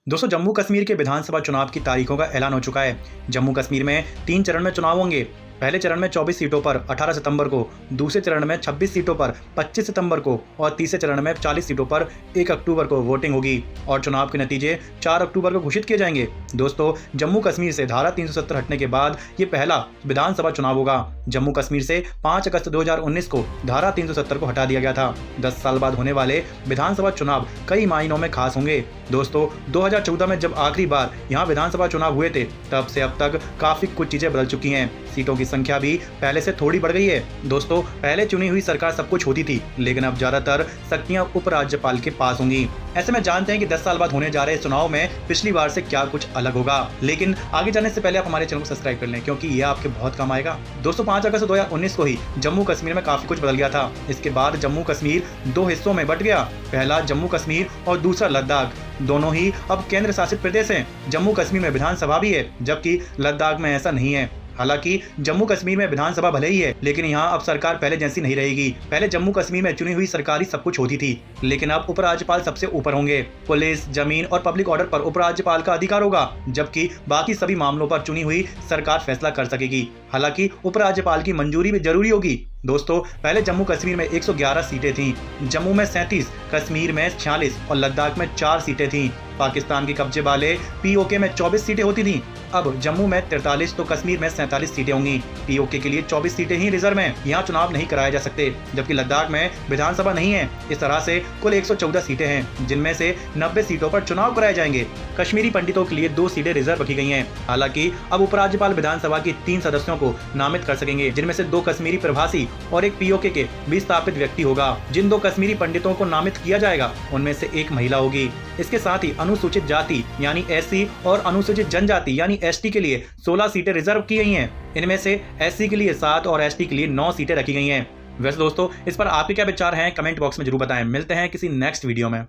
दोस्तों जम्मू कश्मीर के विधानसभा चुनाव की तारीखों का ऐलान हो चुका है। जम्मू कश्मीर में 3 चरण में चुनाव होंगे। पहले चरण में 24 सीटों पर 18 सितंबर को, दूसरे चरण में 26 सीटों पर 25 सितंबर को और तीसरे चरण में 40 सीटों पर 1 अक्टूबर को वोटिंग होगी और चुनाव के नतीजे 4 अक्टूबर को घोषित किए जाएंगे। दोस्तों जम्मू कश्मीर से धारा 370 हटने के बाद ये पहला विधानसभा चुनाव होगा। जम्मू कश्मीर से 5 अगस्त 2019 को धारा 370 को हटा दिया गया था। 10 साल बाद होने वाले विधानसभा चुनाव कई मायनों में खास होंगे। दोस्तों 2014 में जब आखिरी बार यहाँ विधानसभा चुनाव हुए थे तब से अब तक काफी कुछ चीजें बदल चुकी हैं। सीटों की संख्या भी पहले से थोड़ी बढ़ गई है। दोस्तों पहले चुनी हुई सरकार सब कुछ होती थी, लेकिन अब ज्यादातर शक्तियां उपराज्यपाल के पास होंगी। ऐसे में जानते हैं कि 10 साल बाद होने जा रहे चुनाव में पिछली बार से क्या कुछ अलग होगा। लेकिन आगे जाने से पहले आप हमारे चैनल को सब्सक्राइब कर लें, क्योंकि ये आपके बहुत काम आएगा। दोस्तों 5 अगस्त 2019 को ही जम्मू कश्मीर में काफी कुछ बदल गया था। इसके बाद जम्मू कश्मीर 2 हिस्सों में बंट गया। पहला जम्मू कश्मीर और दूसरा लद्दाख। दोनों ही अब केंद्र शासित प्रदेश हैं। जम्मू कश्मीर में विधानसभा भी है, जबकि लद्दाख में ऐसा नहीं है। हालांकि जम्मू कश्मीर में विधानसभा भले ही है, लेकिन यहाँ अब सरकार पहले जैसी नहीं रहेगी। पहले जम्मू कश्मीर में चुनी हुई सरकार ही सब कुछ होती थी, लेकिन अब उपराज्यपाल सबसे ऊपर होंगे। पुलिस, जमीन और पब्लिक ऑर्डर पर उपराज्यपाल का अधिकार होगा, जबकि बाकी सभी मामलों पर चुनी हुई सरकार फैसला कर सकेगी। हालांकि उपराज्यपाल की मंजूरी भी जरूरी होगी। दोस्तों पहले जम्मू कश्मीर में 111 सीटें थीं, जम्मू में 37, कश्मीर में 46 और लद्दाख में 4 सीटें थीं। पाकिस्तान के कब्जे वाले पीओके में 24 सीटें होती थीं। अब जम्मू में 43 तो कश्मीर में 47 सीटें होंगी। पीओके के लिए 24 सीटें ही रिजर्व हैं, यहाँ चुनाव नहीं कराए जा सकते, जबकि लद्दाख में विधानसभा नहीं है। इस तरह से कुल 114 सीटें हैं, जिनमें से 90 सीटों पर चुनाव कराए जाएंगे। कश्मीरी पंडितों के लिए 2 सीटें रिजर्व रखी गई हैं। हालांकि अब उपराज्यपाल विधानसभा की 3 सदस्यों को नामित कर सकेंगे, जिनमें से 2 कश्मीरी प्रवासी और एक पीओके के विस्थापित व्यक्ति होगा। जिन 2 कश्मीरी पंडितों को नामित किया जाएगा उनमें से एक महिला होगी। इसके साथ ही अनुसूचित जाति यानी एससी और अनुसूचित जनजाति यानी एसटी के लिए 16 सीटें रिजर्व की गई हैं। इनमें से एससी के लिए 7 और एसटी के लिए 9 सीटें रखी गई हैं। वैसे दोस्तों इस पर आपके क्या विचार हैं, कमेंट बॉक्स में जरूर बताएं। मिलते हैं किसी नेक्स्ट वीडियो में।